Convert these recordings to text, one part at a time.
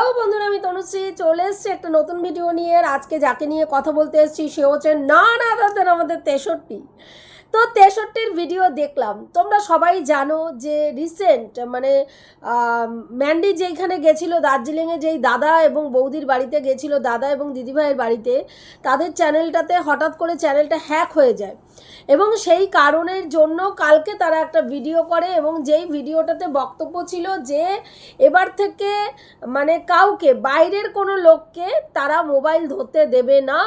Hello বন্ধুরা, আমি তনুশ্রী চলে এসেছি একটা নতুন ভিডিও নিয়ে। আর আজকে যাকে নিয়ে কথা বলতে এসেছি সে হচ্ছে না আমাদের 63। তো 63-র ভিডিও দেখলাম। তোমরা সবাই জানো যে রিসেন্ট ম্যান্ডি যেইখানে গেছিলো, দার্জিলিংয়ে যেই দাদা এবং বৌদির বাড়িতে গেছিলো, দাদা এবং দিদিভাইয়ের বাড়িতে, তাদের চ্যানেলটাতে হঠাৎ করে চ্যানেলটা হ্যাক হয়ে যায় এবং সেই কারণের জন্য কালকে তারা একটা ভিডিও করে এবং যেই ভিডিওটাতে বক্তব্য ছিল যে এবার থেকে কাউকে, বাইরের কোনো লোককে তারা মোবাইল ধরতে দেবে না,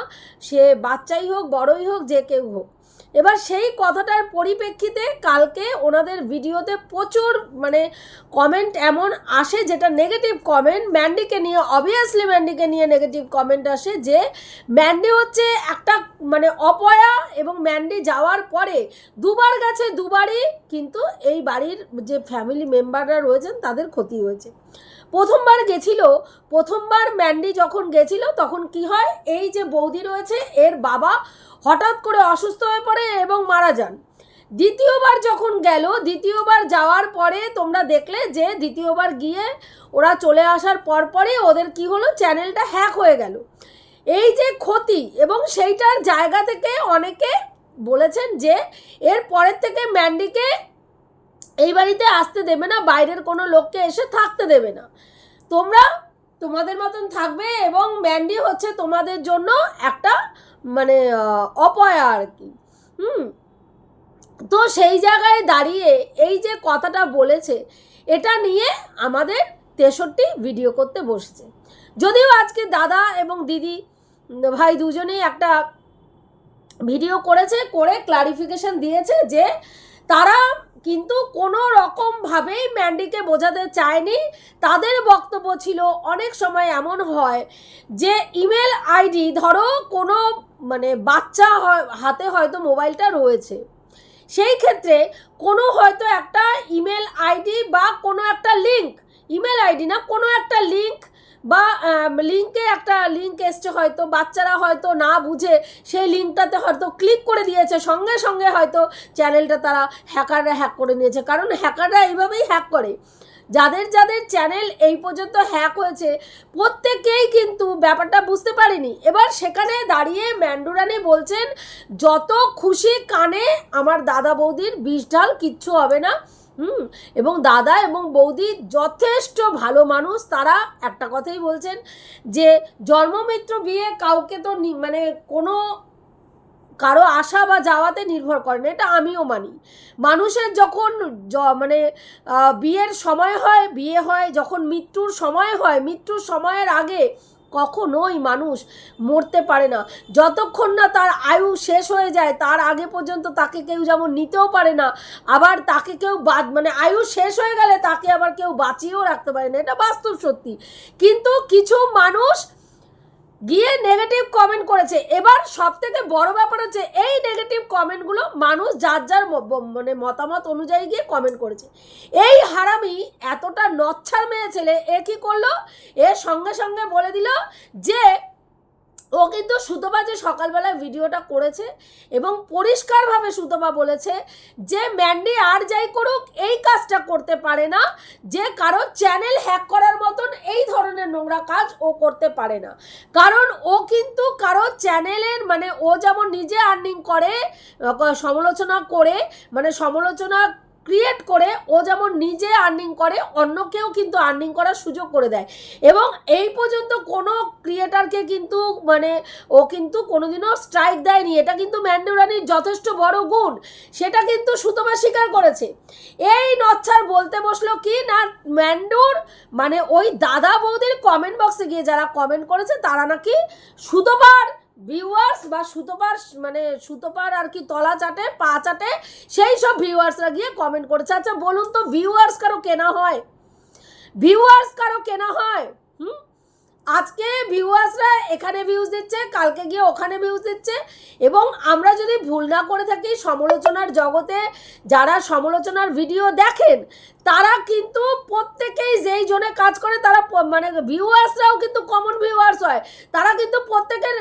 সে বাচ্চাই হোক বড়ই হোক যে কেউ হোক। এবার সেই কথাটার পরিপ্রেক্ষিতে কালকে ওনাদের ভিডিওতে প্রচুর কমেন্ট এমন আসে যেটা নেগেটিভ কমেন্ট ম্যান্ডিকে নিয়ে, অবভিয়াসলি ম্যান্ডিকে নিয়ে নেগেটিভ কমেন্ট আসে যে ম্যান্ডি হচ্ছে একটা অপয়া এবং ম্যান্ডি যাওয়ার পরে দুবার গেছে, দুবারই কিন্তু এই বাড়ির যে ফ্যামিলি মেম্বাররা রয়েছেন তাদের ক্ষতি হয়েছে। প্রথমবার গেছিল, প্রথমবার ম্যান্ডি যখন গেছিল তখন কি হয়, এই যে বৌদি রয়েছে এর বাবা হঠাৎ করে অসুস্থ হয়ে পড়ে এবং মারা যান। দ্বিতীয়বার যখন গেল, দ্বিতীয়বার যাওয়ার পরে তোমরা দেখলে যে দ্বিতীয়বার গিয়ে ওরা চলে আসার পরপরই ওদের কি হলো, চ্যানেলটা হ্যাক হয়ে গেল। এই যে ক্ষতি, এবং সেইটার জায়গা থেকে অনেকে বলেছেন যে এর পরের থেকে ম্যান্ডিকে এই বাড়িতে আসতে দেবে না, বাইরের কোনো লোককে এসে থাকতে দেবে না, তোমরা তোমাদের মতন থাকবে এবং ম্যান্ডি হচ্ছে তোমাদের জন্য একটা অপয়া আর কি। তো সেই জায়গায় দাঁড়িয়ে এই যে কথাটা বলেছে, এটা নিয়ে আমাদের 63 ভিডিও করতে বসেছে। যদিও আজকে দাদা এবং দিদি ভাই দুজনেই একটা ভিডিও করেছে, করে ক্লারিফিকেশন দিয়েছে যে তারা কিন্তু কোনো রকমভাবেই ম্যান্ডিকে বোঝাতে চায়নি। তাদের বক্তব্য ছিল অনেক সময় এমন হয় যে ইমেল আইডি, ধরো কোনো বাচ্চা হাতে হয়তো মোবাইলটা রয়েছে, সেই ক্ষেত্রে কোনো হয়তো একটা ইমেল আইডি বা কোনো একটা লিঙ্ক, ইমেল আইডি না, কোনো একটা লিঙ্ক বা লিঙ্কে একটা লিঙ্ক এসছে, হয়তো বাচ্চারা হয়তো না বুঝে সেই লিঙ্কটাতে হয়তো ক্লিক করে দিয়েছে, সঙ্গে সঙ্গে হয়তো চ্যানেলটা তারা হ্যাকাররা হ্যাক করে নিয়েছে। কারণ হ্যাকাররা এইভাবেই হ্যাক করে, যাদের যাদের চ্যানেল এই পর্যন্ত হ্যাক হয়েছে প্রত্যেকেই কিন্তু ব্যাপারটা বুঝতে পারেনি। এবার সেখানে দাঁড়িয়ে ম্যান্ডুরানি বলছেন যত খুশি কানে আমার দাদা বৌদির বিষ ঢাল, কিচ্ছু হবে না। এবং দাদা এবং বৌদি যথেষ্ট ভালো মানুষ, তারা একটা কথাই বলছেন যে জন্মমিত্র বিয়ে কাউকে তো কোনো কারো আশা বা যাওয়াতে নির্ভর করে না, এটা আমিও মানি। মানুষের যখন বিয়ের সময় হয়, বিয়ে হয়, যখন মৃত্যুর সময় হয়, মৃত্যুর সময়ের আগে কখনোই মানুষ মরতে পারে না। যতক্ষণ না তার আয়ু শেষ হয়ে যায় তার আগে পর্যন্ত তাকে কেউ যেমন নিতেও পারে না, আবার তাকে কেউ আয়ু শেষ হয়ে গেলে তাকে আবার কেউ বাঁচিয়েও রাখতে পারে না, এটা বাস্তব সত্যি। কিন্তু কিছু মানুষ গিয়ে নেগেটিভ কমেন্ট করেছে। এবার সব থেকে বড় ব্যাপার হচ্ছে এই নেগেটিভ কমেন্টগুলো মানুষ যার যার মতামত অনুযায়ী গিয়ে কমেন্ট করেছে। এই হারামি এতটা নচ্ছার মেয়ে ছেলে, এ কী করলো, এর সঙ্গে সঙ্গে বলে দিল যে ও কিন্তু সুতপা যে সকালবেলা ভিডিওটা করেছে এবং পরিষ্কারভাবে সুতপা বলেছে যে ম্যান্ডি আর যাই করুক এই কাজটা করতে পারে না, যে কারো চ্যানেল হ্যাক করার মতন এই ধরনের নোংরা কাজ ও করতে পারে না। কারণ ও কিন্তু কারো চ্যানেলের ও যেমন নিজে আর্নিং করে, সমালোচনা করে, সমালোচনা ক্রিয়েট করে, ও যেমন নিজে আর্নিং করে, অন্যকেও কিন্তু আর্নিং করার সুযোগ করে দেয়। এবং এই পর্যন্ত কোনো ক্রিয়েটারকে কিন্তু ও কিন্তু কোনোদিনও স্ট্রাইক দেয়নি, এটা কিন্তু ম্যান্ডুরানির যথেষ্ট বড় গুণ, সেটা কিন্তু সুতপা স্বীকার করেছে। এই নচ্ছার বলতে বসলো কি না, ম্যান্ডুর ওই দাদা বৌদির কমেন্ট বক্সে গিয়ে যারা কমেন্ট করেছে তারা নাকি সুতপার ভিউয়ার্স বা সুতপার আর কি তলা চাটে পা চাটে, সেই সব ভিউয়ার্সরা গিয়ে কমেন্ট করেছে। আচ্ছা বলুন তো, ভিউয়ার্স কারো কেনা হয়? ভিউয়ার্স কারো কেনা হয়? আজকে ভিউয়ার্সরা এখানে ভিউজ দিচ্ছে, কালকে গিয়ে ওখানে ভিউজ দিচ্ছে। এবং আমরা যদি ভুল না করে থাকি, সমালোচনার জগতে যারা সমালোচনার ভিডিও দেখেন তারা কিন্তু প্রত্যেকেই যেই জনে কাজ করে তারা ভিউয়ার্সরাও কিন্তু কমন ভিউয়ার্স হয়, তারা কিন্তু প্রত্যেকের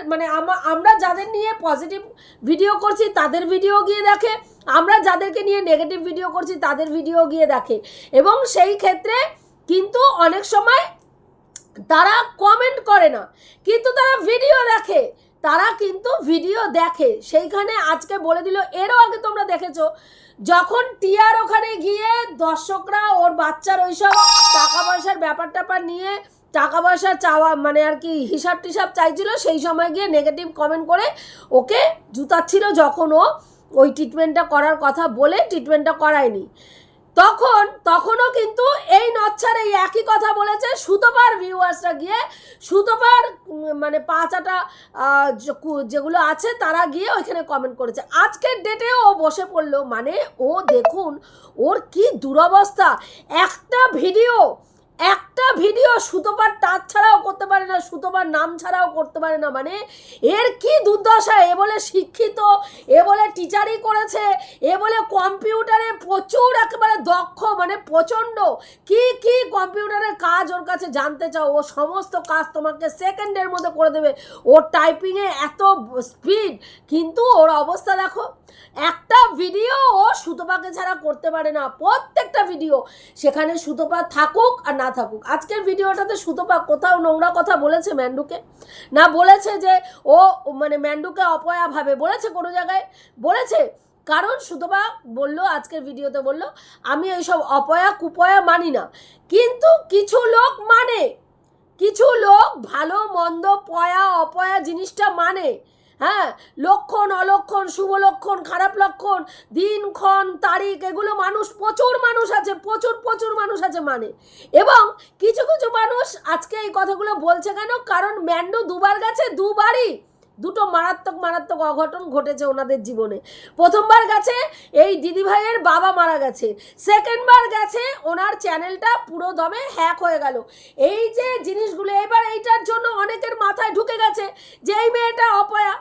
আমরা যাদের নিয়ে পজিটিভ ভিডিও করছি তাদের ভিডিও গিয়ে দেখে, আমরা যাদেরকে নিয়ে নেগেটিভ ভিডিও করছি তাদের ভিডিও গিয়ে দেখে। এবং সেই ক্ষেত্রে কিন্তু অনেক সময় তারা কমেন্ট করে না, কিন্তু তারা ভিডিও দেখে, তারা কিন্তু ভিডিও দেখে। সেইখানে আজকে বলে দিল, এরও আগে তোমরা দেখেছো যখন টিয়ার ওখানে গিয়ে দর্শকরা ওর বাচ্চার ওইসব টাকা পয়সার ব্যাপার ট্যাপার নিয়ে টাকা পয়সা চাওয়া মানে আর কি হিসাব টিসাব চাইছিল, সেই সময় গিয়ে নেগেটিভ কমেন্ট করে ওকে জুতাচ্ছিল, যখন ও ওই ট্রিটমেন্টটা করার কথা বলে ট্রিটমেন্টটা করায়নি। তখনও কিন্তু এই নচ্ছার এই একই কথা বলেছে। সুতোপার ভিউয়ার্সরা গিয়ে সুতোপার মানে পাঁচাটা যেগুলো আছে তারা গিয়ে ওইখানে কমেন্ট করেছে। আজকের ডেটে ও বসে পড়লো, মানে ও দেখুন ওর কি দুরবস্থা। একটা ভিডিও সুতোপার টাচ ছাড়াও করতে পারে না, সুতোপার নাম ছাড়াও করতে পারে না, মানে এর কি দুর্দশা। এ বলে শিক্ষিত, এ বলে টিচারই করেছে, এ বলে কম্পিউটারে প্রচুর একেবারে দক্ষ, মানে প্রচণ্ড কি কি কম্পিউটারের কাজ ওর কাছে জানতে চাও, ও সমস্ত কাজ তোমাকে সেকেন্ডের মধ্যে করে দেবে। ওর টাইপিংয়ে এত স্পিড, কিন্তু ওর অবস্থা দেখো। একটা ভিডিও ও সুতোপাকে ছাড়া করতে পারে না, প্রত্যেকটা ভিডিও, সেখানে সুতোপা থাকুক আর না থাকুক। আজকের ভিডিওটাতে সুতোপা কোথাও নোংরা কথা বলেছে ম্যান্ডুকে? না বলেছে যে ও মানে ম্যান্ডুকে অপয়া ভাবে, বলেছে কোনো জায়গায়? বলেছে। কারণ সুতোপা বললো, আজকের ভিডিওতে বললো, আমি এইসব অপয়া কুপয়া মানি না, কিন্তু কিছু লোক মানে, কিছু লোক ভালো মন্দ পয়া অপয়া জিনিসটা মানে। হ্যাঁ, লক্ষণ অলক্ষণ, শুভ লক্ষণ খারাপ লক্ষণ, দিনক্ষণ তারিখ, এগুলো মানুষ, প্রচুর মানুষ আছে, প্রচুর মানুষ আছে মানে। এবং কিছু কিছু মানুষ আজকে এই কথাগুলো বলছে কেন? কারণ ম্যান্ডু দুবার গেছে, দুবারই দুটো মারাত্মক অঘটন ঘটেছে ওনাদের জীবনে। প্রথমবার গেছে এই দিদিভাইয়ের বাবা মারা গেছে, সেকেন্ডবার গেছে ওনার চ্যানেলটা পুরো দমে হ্যাক হয়ে গেল। এই যে জিনিসগুলো এবার এইটার জন্য অনেকের মাথায় ঢুকে গেছে যে এই মেয়েটা অপয়া।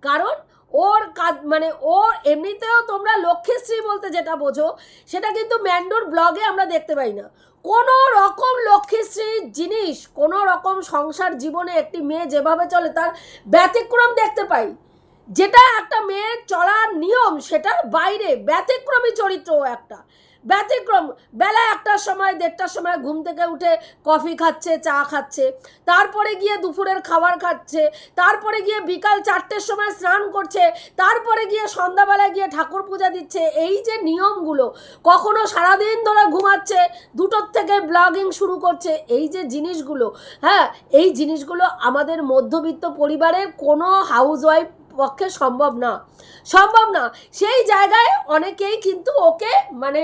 কারণ ওর কাজ মানে ওর এমনিতেও তোমরা লক্ষ্মীশ্রী বলতে যেটা বোঝো, সেটা কিন্তু ম্যান্ডুর ব্লগে আমরা দেখতে পাই না। কোনো রকম লক্ষ্মীশ্রীর জিনিস, কোনো রকম সংসার জীবনে একটি মেয়ে যেভাবে চলে তার ব্যতিক্রম দেখতে পাই। যেটা একটা মেয়ের চলার নিয়ম, সেটার বাইরে ব্যতিক্রমী চরিত্র একটা ব্যতিক্রম। বেলা 1টার সময় 1:30টার সময় ঘুম থেকে উঠে কফি খাচ্ছে, চা খাচ্ছে, তারপরে গিয়ে দুপুরের খাবার খাচ্ছে, তারপরে গিয়ে বিকাল 4টের সময় স্নান করছে, তারপরে গিয়ে সন্ধ্যাবেলায় গিয়ে ঠাকুর পূজা দিচ্ছে। এই যে নিয়মগুলো, কখনো সারাদিন ধরে ঘুমাচ্ছে, 2টোর থেকে ব্লগিং শুরু করছে, এই যে জিনিসগুলো, হ্যাঁ, এই জিনিসগুলো আমাদের মধ্যবিত্ত পরিবারের কোনো হাউসওয়াইফ পক্ষে সম্ভব না। সেই জায়গায় অনেকেই কিন্তু ওকে মানে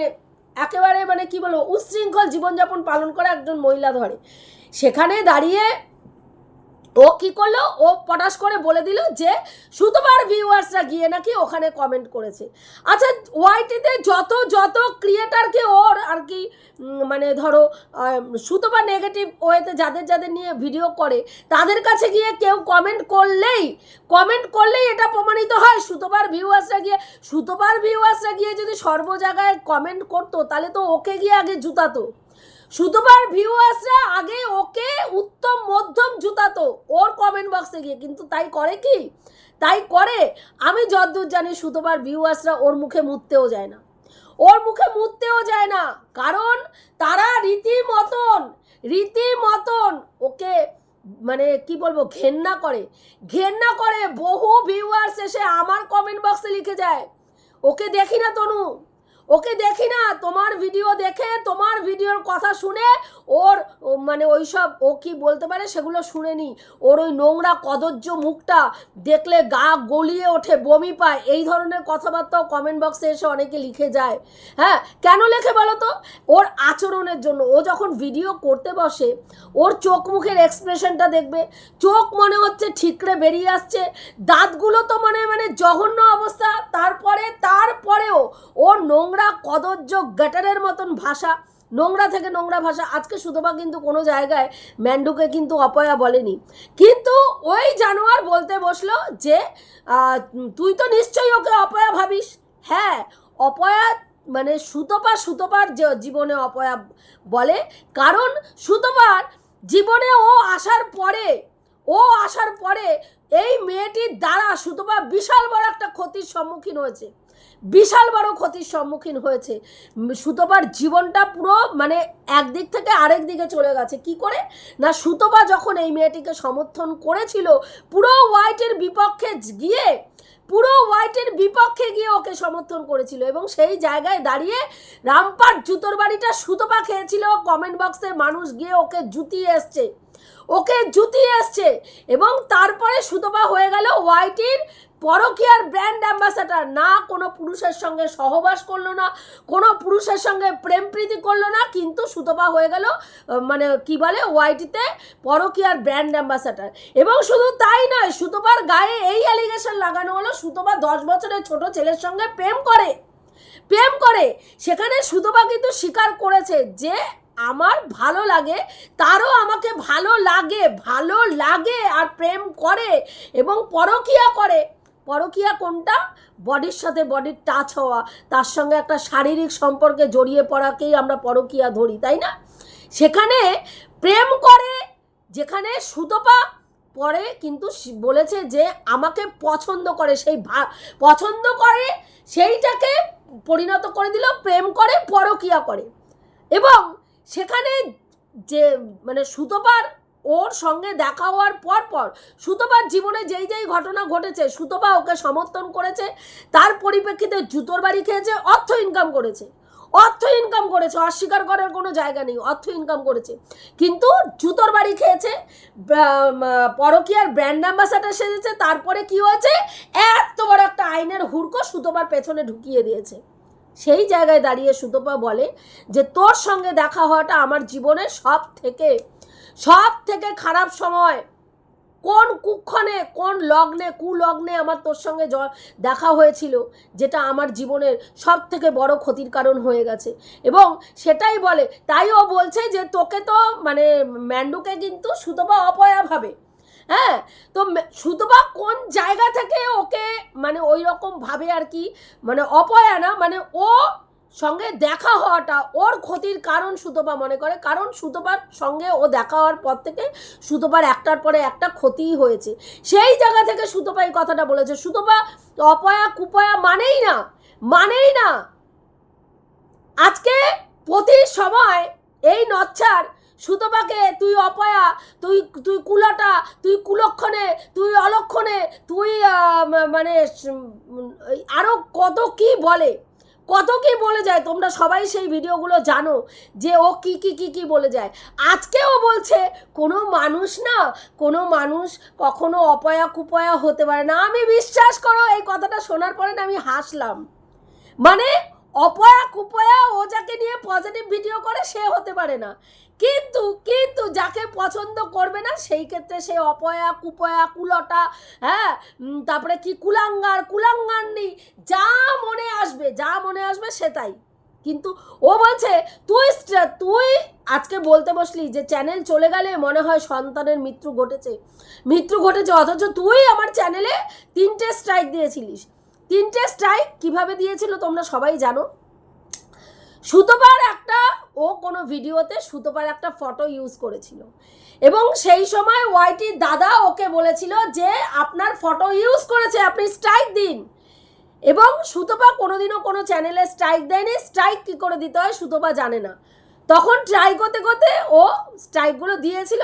একেবারে মানে কি বলবো, উচ্ছৃঙ্খল জীবনযাপন পালন করে একজন মহিলা ধরে। সেখানে দাঁড়িয়ে ও কি করলো, ও পটাশ করে বলে দিল যে সুতোপার ভিউয়ার্সরা গিয়ে নাকি ওখানে কমেন্ট করেছে। আচ্ছা, ওয়াইটিতে যত ক্রিয়েটারকে ওর আর কি মানে ধরো সুতোপা নেগেটিভ ওয়েতে যাদের নিয়ে ভিডিও করে, তাদের কাছে গিয়ে কেউ কমেন্ট করলেই এটা প্রমাণিত হয় সুতোপার ভিউয়ার্সরা গিয়ে যদি সর্ব জায়গায় কমেন্ট করতো, তাহলে তো ওকে গিয়ে আগে জুতাতো। সুতোপার ভিউয়ার্সরা আগে ওকে উত্তম মধ্যম জুতাতো ওর কমেন্ট বক্সে গিয়ে, কিন্তু তাই করে কি? তাই করে? আমি যতদূর জানি সুতোপার ভিউয়ার্সরা ওর মুখে মুততেও যায় না, কারণ তারা রীতিমতন ওকে মানে কি বলবো, ঘেন্না করে। বহু ভিউয়ার্স এসে আমার কমেন্ট বক্সে লিখে যায়, ওকে দেখি না তনু, ওকে দেখি না, তোমার ভিডিও দেখে তোমার ভিডিওর কথা শুনে ওর মানে ওইসব ও কি বলতে পারে সেগুলো শুনে নি, ওর ওই নোংরা কদর্য মুখটা দেখলে গা গলিয়ে ওঠে, বমি পায়, এই ধরনের কথাবার্তাও কমেন্ট বক্সে এসে অনেকে লিখে যায়। হ্যাঁ, কেন লেখে বলো তো? ওর আচরণের জন্য। ও যখন ভিডিও করতে বসে ওর চোখ মুখের এক্সপ্রেশনটা দেখবে, চোখ মনে হচ্ছে ঠিকরে বেরিয়ে আসছে, দাঁতগুলো তো মানে জঘন্য অবস্থা, তারপরেও ওর নোংরা কদর্য গটারের মতন ভাষা, নোংরা থেকে নোংরা ভাষা। আজকে সুতোপা কিন্তু কোনো জায়গায় ম্যান্ডুকে কিন্তু অপয়া বলেনি, কিন্তু ওই জানোয়ার বলতে বসলো যে তুই তো নিশ্চয়ই ওকে অপয়া ভাবিস। হ্যাঁ, অপয়া মানে সুতোপার জীবনে অপয়া বলে, কারণ সুতোপার জীবনে ও আসার পরে এই মেয়েটির দ্বারা সুতোপা বিশাল বড় একটা ক্ষতির সম্মুখীন হয়েছে। বিশাল বড় ক্ষতির সম্মুখীন হয়েছে। সুতপার জীবনটা পুরো মানে একদিক থেকে আরেক দিকে চলে গেছে। কি করে না, সুতপা যখন এই মেয়েটিকে সমর্থন করেছিল, পুরো হোয়াইটের বিপক্ষে গিয়ে ওকে সমর্থন করেছিল, এবং সেই জায়গায় দাঁড়িয়ে রামপাট জুতোর বাড়িটা সুতপা খেয়েছিল। কমেন্ট বক্সে মানুষ গিয়ে ওকে জুতিয়ে এসছে এবং তারপরে সুতপা হয়ে গেল ওয়াইটির পরকীয়ার ব্র্যান্ড অ্যাম্বাসাডার। না কোনো পুরুষের সঙ্গে সহবাস করলো না, কোনো পুরুষের সঙ্গে প্রেম প্রীতি করলো না, কিন্তু সুতপা হয়ে গেল মানে কি বলে ওয়াইটিতে পরকীয়ার ব্র্যান্ড অ্যাম্বাসাডার। এবং শুধু তাই নয়, সুতপার গায়ে এই অ্যালিগেশন লাগানো হলো সুতপা 10 বছরের ছোট ছেলের সঙ্গে প্রেম করে। সেখানে সুতপা কিন্তু স্বীকার করেছে যে আমার ভালো লাগে, তারও আমাকে ভালো লাগে আর প্রেম করে এবং পরকীয়া করে। পরকীয়া কোনটা? বডির সাথে বডির টাচ হওয়া, তার সঙ্গে একটা শারীরিক সম্পর্কে জড়িয়ে পড়াকেই আমরা পরকীয়া ধরি, তাই না? সেখানে প্রেম করে, যেখানে সুতপা পরে কিন্তু বলেছে যে আমাকে পছন্দ করে, পছন্দ করে সেইটাকে পরিণত করে দিল প্রেম করে, পরকীয়া করে। এবং সেখানে যে মানে সুতপার ওর সঙ্গে দেখা হওয়ার পর সুতপার জীবনে যেই ঘটনা ঘটেছে, সুতপা ওকে সমর্থন করেছে, তার পরিপ্রেক্ষিতে জুতোর বাড়ি খেয়েছে, অর্থ ইনকাম করেছে, অস্বীকার করার কোনো জায়গা নেই, অর্থ ইনকাম করেছে, কিন্তু জুতোর বাড়ি খেয়েছে, পরকীয়ার ব্র্যান্ড অ্যাম্বাসাডার সেজেছে। তারপরে কি হয়েছে, এত বড় একটা আইনের হুড়কো সুতপার পেছনে ঢুকিয়ে দিয়েছে। সেই জায়গায় দাঁড়িয়ে সুতপা বলে যে তোর সঙ্গে দেখা হওয়াটা আমার জীবনের সব থেকে খারাপ সময়। কোন কুক্ষণে, কোন কুলগ্নে আমার তোর সঙ্গে দেখা হয়েছিল, যেটা আমার জীবনের সব থেকে বড় ক্ষতির কারণ হয়ে গেছে। এবং সেটাই বলে, তাই ও বলছে যে তোকে তো মানে ম্যান্ডুকে কিন্তু সুতপা অপয়া ভাবে। হ্যাঁ, তো সুতপা কোন জায়গা থেকে ওকে মানে ওই রকম ভাবে আর কি, মানে অপয়া না, মানে ও সঙ্গে দেখা হওয়াটা ওর ক্ষতির কারণ সুতপা মনে করে। কারণ সুতপার সঙ্গে ও দেখা হওয়ার পর থেকে সুতপার একটার পরে একটা ক্ষতিই হয়েছে। সেই জায়গা থেকে সুতপা এই কথাটা বলেছে। সুতপা অপয়া কুপয়া মানেই না। আজকে প্রতি সময় এই নচ্ছার সুতপাকে তুই অপয়া, তুই কুলাটা, তুই কুলক্ষণে, তুই অলক্ষণে, তুই মানে আরও কত কি বলে যায়। তোমরা সবাই সেই ভিডিওগুলো জানো যে ও কি বলে যায়। আজকেও বলছে কোনো মানুষ কখনো অপয়া কুপয়া হতে পারে না। আমি বিশ্বাস করো, এই কথাটা শোনার পরে না আমি হাসলাম। মানে অপয়া কুপয়া ও যাকে নিয়ে পজিটিভ ভিডিও করে সে হতে পারে না, কিন্তু যাকে পছন্দ করবে না সেই ক্ষেত্রে সে অপয়া কুপয়া কুলটা, হ্যাঁ, তারপরে কি কুলাঙ্গারনি, যা মনে আসবে সেটাই। কিন্তু ও বলছে তুই আজকে বলতে বসলি যে চ্যানেল চলে গেলে মনে হয় সন্তানের মৃত্যু ঘটেছে, অথচ তুই আমার চ্যানেলে 3টে স্ট্রাইক দিয়েছিলিস। 3টে স্ট্রাইক কিভাবে দিয়েছিল তোমরা সবাই জানো। সুতপার ও কোনো ভিডিওতে সুতপার একটা ফটো ইউজ করেছিল, এবং সেই সময় ওয়াইটির দাদা ওকে বলেছিল যে আপনার ফটো ইউজ করেছে, আপনি স্ট্রাইক দিন। এবং সুতপা কোনোদিনও কোনো চ্যানেলে স্ট্রাইক দেয়নি। স্ট্রাইক কী করে দিতে হয় সুতপা জানে না। তখন ট্রাই করতে ও স্ট্রাইকগুলো দিয়েছিল,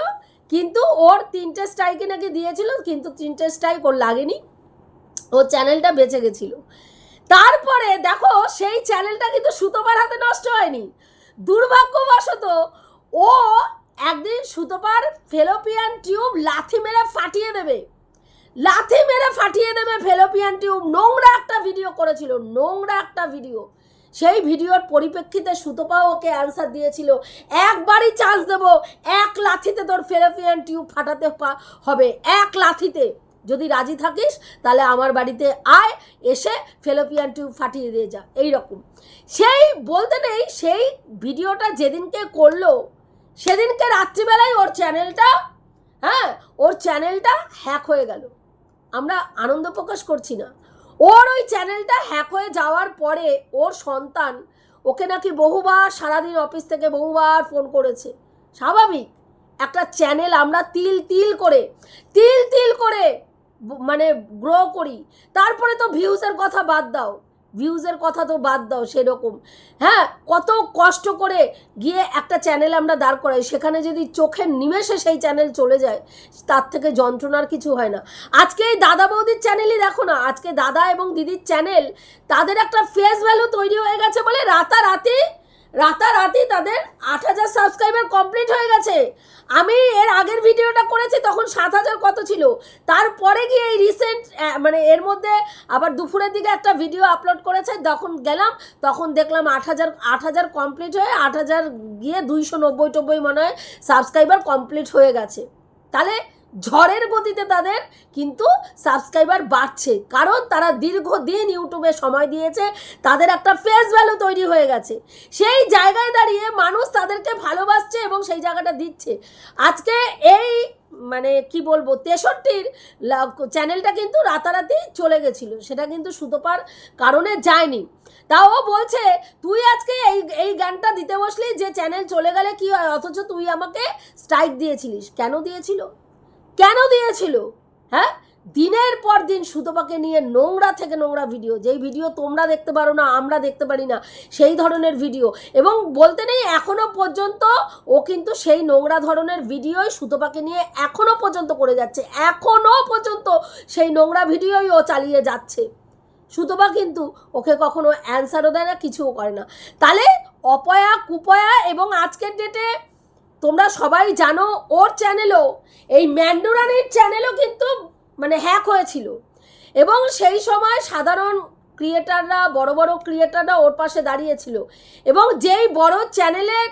কিন্তু ওর 3টে স্ট্রাইকই নাকি দিয়েছিল, কিন্তু 3টে স্ট্রাইক ওর লাগেনি, ও চ্যানেলটা বেঁচে গেছিল। তারপরে দেখো সেই চ্যানেলটা কিন্তু সুতপার হাতে নষ্ট হয়নি। দুর্ভাগ্যবশত ও একদিন সুতপার ফেলোপিয়ান টিউব লাথি মেরে ফাটিয়ে দেবে ফেলোপিয়ান টিউব। নোংরা একটা ভিডিও করেছিল, সেই ভিডিওর পরিপ্রেক্ষিতে সুতপা ওকে অ্যান্সার দিয়েছিল, একবারই চান্স দেবো, 1 লাথিতে তোর ফেলোপিয়ান টিউব ফাটাতে হবে, 1 লাথিতে। যদি রাজি থাকিস তাহলে আমার বাড়িতে আয়, এসে ফেলোপিয়ান টিউব ফাটিয়ে দিয়ে যা। এইরকম সেই বলতে নেই, সেই ভিডিওটা যেদিনকে করলো সেদিনকে রাত্রিবেলায় ওর চ্যানেলটা হ্যাক হয়ে গেল। আমরা আনন্দ প্রকাশ করছি না, ওর ওই চ্যানেলটা হ্যাক হয়ে যাওয়ার পরে ওর সন্তান ওকে নাকি বহুবার সারাদিন অফিস থেকে বহুবার ফোন করেছে। স্বাভাবিক, একটা চ্যানেল আমরা তিল করে মানে গ্রো করি, তারপরে তো ভিউজের কথা বাদ দাও, ভিউজের কথা তো বাদ দাও সেরকম, হ্যাঁ, কত কষ্ট করে গিয়ে একটা চ্যানেল আমরা দাঁড় করাই, সেখানে যদি চোখের নিমেষে সেই চ্যানেল চলে যায়, তার থেকে যন্ত্রণার কিছু হয় না। আজকে এই দাদা বৌদির চ্যানেলই দেখো না, আজকে দাদা এবং দিদির চ্যানেল, তাদের একটা ফেস ভ্যালু তৈরি হয়ে গেছে বলে রাতারাতি তাদের 8,000 সাবস্ক্রাইবার কমপ্লিট হয়ে গেছে। আমি এর আগের ভিডিওটা করেছি তখন 7,000 কত ছিল, তারপরে গিয়ে এই রিসেন্ট মানে এর মধ্যে আবার দুপুরের দিকে একটা ভিডিও আপলোড করেছে, তখন গেলাম, তখন দেখলাম 8,000 কমপ্লিট হয়ে 8,000 গিয়ে 290 মনে হয় সাবস্ক্রাইবার কমপ্লিট হয়ে গেছে। তাহলে ঝড়ের গতিতে তাদের কিন্তু সাবস্ক্রাইবার বাড়ছে, কারণ তারা দীর্ঘদিন ইউটিউবে সময় দিয়েছে, তাদের একটা ফেস ভ্যালু তৈরি হয়ে গেছে। সেই জায়গায় দাঁড়িয়ে মানুষ তাদেরকে ভালোবাসছে এবং সেই জায়গাটা দিচ্ছে। আজকে এই মানে কি বলবো 63-র চ্যানেলটা কিন্তু রাতারাতি চলে গেছিল, সেটা কিন্তু সুতোপার কারণে যায়নি। তাও বলছে তুই আজকে এই গানটা দিতে বসলি যে চ্যানেল চলে গেলে কি হয়, অথচ তুই আমাকে স্ট্রাইক দিয়েছিলিস। কেন দিয়েছিল? হ্যাঁ, দিনের পর দিন সুতোপাকে নিয়ে নোংরা থেকে নোংরা ভিডিও, যেই ভিডিও তোমরা দেখতে পারো না, আমরা দেখতে পারি না, সেই ধরনের ভিডিও। এবং বলতে নেই এখনো পর্যন্ত ও কিন্তু সেই নোংরা ধরনের ভিডিওই সুতোপাকে নিয়ে এখনো পর্যন্ত করে যাচ্ছে, এখনো পর্যন্ত সেই নোংরা ভিডিওই ও চালিয়ে যাচ্ছে। সুতোপা কিন্তু ওকে কখনো অ্যান্সারও দেয় না, কিছুও করে না। তাহলে অপয়া কুপয়া, এবং আজকের ডেটে তোমরা সবাই জানো ওর চ্যানেলও, এই ম্যান্ডুরানির চ্যানেলও কিন্তু মানে হ্যাক হয়েছিল, এবং সেই সময় সাধারণ ক্রিয়েটাররা, বড় বড় ক্রিয়েটাররা ওর পাশে দাঁড়িয়েছিল, এবং যেই বড় চ্যানেলের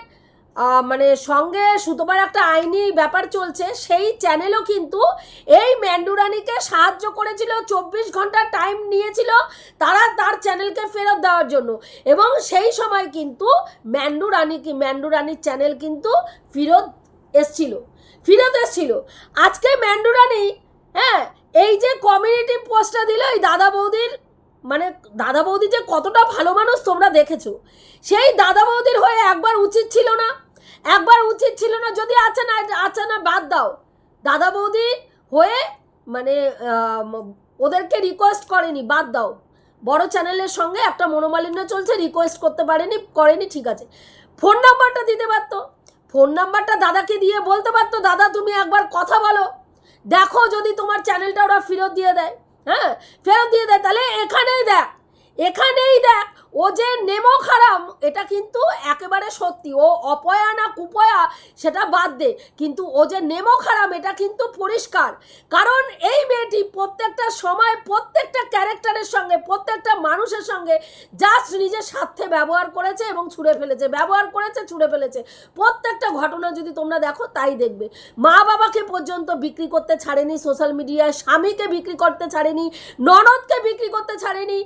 মানে সঙ্গে সুতোপার একটা আইনি ব্যাপার চলছে, সেই চ্যানেলও কিন্তু এই ম্যান্ডুরানিকে সাহায্য করেছিল, 24 ঘন্টা টাইম নিয়েছিল তার চ্যানেলকে ফেরত দেওয়ার জন্য, এবং সেই সময় কিন্তু ম্যান্ডুরানির চ্যানেল কিন্তু ফেরত এসছিল। আজকে ম্যান্ডুরানি, হ্যাঁ, এই যে কমিউনিটি পোস্টটা দিল এই দাদা বৌদি যে কতটা ভালো মানুষ তোমরা দেখেছো, সেই দাদা বৌদির হয়ে একবার উচিত ছিল না, যদি আচ্ছা না বাদ দাও, দাদা বৌদি হয়ে মানে ওদেরকে রিকোয়েস্ট করেনি, বাদ দাও, বড় চ্যানেলের সঙ্গে একটা মনোমালিন্য চলছে, রিকোয়েস্ট করতে করেনি, ঠিক আছে, ফোন নাম্বারটা দিতে পারতো, ফোন নাম্বারটা দাদাকে দিয়ে বলতে পারতো, দাদা তুমি একবার কথা বলো, দেখো যদি তোমার চ্যানেলটা ওরা ফেরত দিয়ে দেয়, তাহলে এখানেই দেখ ও যে নেমো খারাম, এটা কিন্তু একেবারে সত্যি। ও অপয়া না কুপয়া সেটা বাদ দে, কিন্তু ও যে নেমো খারাম এটা কিন্তু পরিষ্কার। কারণ এই মেয়েটি প্রত্যেকটা সময় প্রত্যেকটা ক্যারেক্টারের সঙ্গে, প্রত্যেকটা মানুষের সঙ্গে জাস্ট নিজের স্বার্থে ব্যবহার করেছে এবং ছুঁড়ে ফেলেছে। প্রত্যেকটা ঘটনা যদি তোমরা দেখো তাই দেখবে। মা বাবাকে পর্যন্ত বিক্রি করতে ছাড়েনি সোশ্যাল মিডিয়ায়, স্বামীকে বিক্রি করতে ছাড়েনি, ননদকে বিক্রি করতে ছাড়েনি।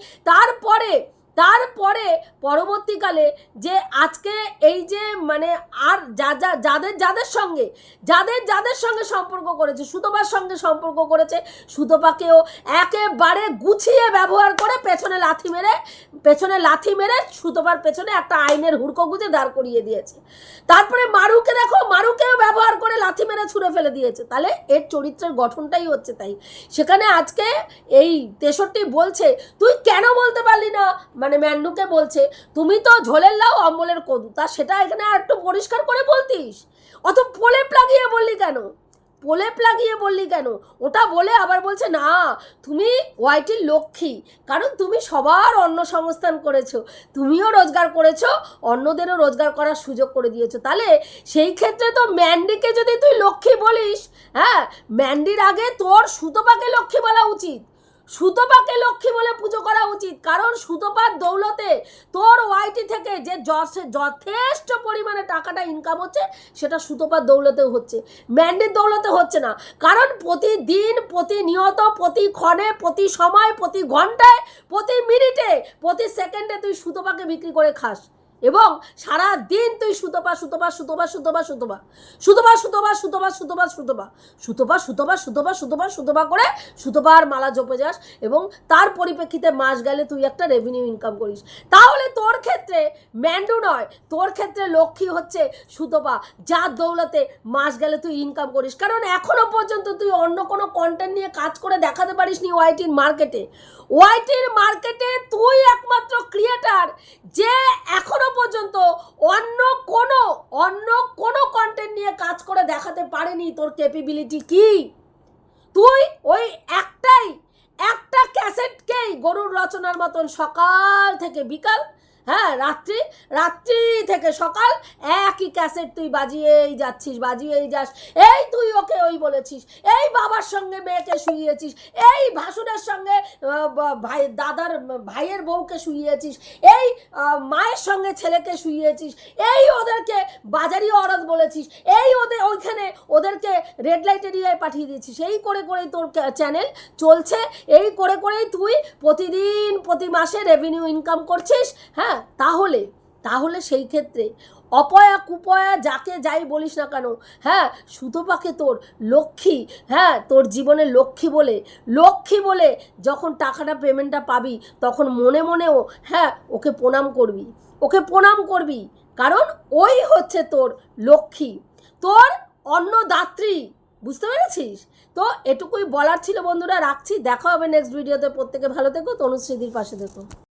তারপরে পরবর্তীকালে যে আজকে এই যে মানে আর যাদের সঙ্গে সম্পর্ক করেছে, সুতোপার সঙ্গে সম্পর্ক করেছে, সুতোপাকেও একেবারে গুছিয়ে ব্যবহার করে পেছনে লাথি মেরে সুতোপার পেছনে একটা আইনের হুড়কো গুঁজে দাঁড় করিয়ে দিয়েছে। তারপরে মারুকে দেখো, মারুকেও ব্যবহার করে লাথি মেরে ছুঁড়ে ফেলে দিয়েছে। তাহলে এর চরিত্রের গঠনটাই হচ্ছে তাই। সেখানে আজকে এই 63 বলছে তুই কেন বলতে পারলি না, মানে ম্যান্ডুকে বলছে তুমি তো ঝোলের লাউ অম্বলের কদু, তা সেটা এখানে আর একটু পরিষ্কার করে বলতিস, অত প্রলেপ লাগিয়ে বললি কেন? ওটা বলে আবার বলছে না তুমি ওয়াইটির লক্ষ্মী, কারণ তুমি সবার অন্ন সংস্থান করেছো, তুমিও রোজগার করেছো, অন্যদেরও রোজগার করার সুযোগ করে দিয়েছো। তাহলে সেই ক্ষেত্রে তো ম্যান্ডিকে যদি তুই লক্ষ্মী বলিস, হ্যাঁ, ম্যান্ডির আগে তোর সুতোপাকে লক্ষ্মী বলা উচিত, সুতোপাকে লক্ষ্মী বলে পুজো করা উচিত। কারণ সুতোপার দৌলতে তোর ওয়াইটি থেকে যে যথেষ্ট পরিমাণে টাকাটা ইনকাম হচ্ছে, সেটা সুতোপার দৌলতেও হচ্ছে, ম্যান্ডির দৌলতে হচ্ছে না। কারণ প্রতিদিন, প্রতিনিয়ত, প্রতি ক্ষণে, প্রতি সময়, প্রতি ঘন্টায়, প্রতি মিনিটে, প্রতি সেকেন্ডে তুই সুতোপাকে বিক্রি করে খাস। এবং সারা দিন তুই সুতপা সুতপা সুতপা সুতপা সুতপা সুতপা সুতপা সুতপা সুতপা সুতপা সুতপা সুতপা সুতপা সুতপা সুতপা করে সুতপার মালা জপে যাস এবং তার পরিপ্রেক্ষিতে মাস গেলে তুই একটা রেভিনিউ ইনকাম করিস। তাহলে তোর ক্ষেত্রে ম্যান্ডু নয়, তোর ক্ষেত্রে লক্ষ্মী হচ্ছে সুতপা, যার দৌলতে মাস গেলে তুই ইনকাম করিস। কারণ এখনো পর্যন্ত তুই অন্য কোনো কন্টেন্ট নিয়ে কাজ করে দেখাতে পারিস নি ওয়াইটির মার্কেটে। ওয়াইটির মার্কেটে তুই একমাত্র ক্রিয়েটার যে এখনো পর্যন্ত অন্য কোনো কন্টেন্ট নিয়ে কাজ করে দেখাতে পারেনি। তোর ক্যাপাবিলিটি কি? তুই ওই একটা ক্যাসেটকেই গরুর রচনার মতন সকাল থেকে বিকাল, হ্যাঁ রাত্রি থেকে সকাল একই ক্যাসেট তুই বাজিয়েই যাস। এই তুই ওকে ওই বলেছিস, এই বাবার সঙ্গে মেয়েকে শুইয়েছিস, এই ভাসুরের সঙ্গে দাদার ভাইয়ের বউকে শুইয়েছিস, এই মায়ের সঙ্গে ছেলেকে শুইয়েছিস, এই ওদেরকে বাজারি অরদ বলেছিস, এই ওইখানে ওদেরকে রেড লাইট এরিয়ায় পাঠিয়ে দিয়েছিস। এই করে করেই তোর চ্যানেল চলছে, এই করে করেই তুই প্রতিদিন প্রতি মাসে রেভিনিউ ইনকাম করছিস। হ্যাঁ, তাহলে সেই ক্ষেত্রে অপয়া কুপয়া যাকে যাই বলিস না কেন, হ্যাঁ সুতপাকে তোর লক্ষ্মী, হ্যাঁ তোর জীবনে লক্ষ্মী বলে যখন টাকাটা পেমেন্টটা পাবি তখন মনে মনেও হ্যাঁ ওকে প্রণাম করবি, কারণ ওই হচ্ছে তোর লক্ষ্মী, তোর অন্নদাত্রী। বুঝতে পেরেছিস? তো এটুকুই বলার ছিল বন্ধুরা, রাখছি। দেখা হবে নেক্সট ভিডিওতে। প্রত্যেকে ভালো থেকো, তনুশ্রীদির পাশে থেকো।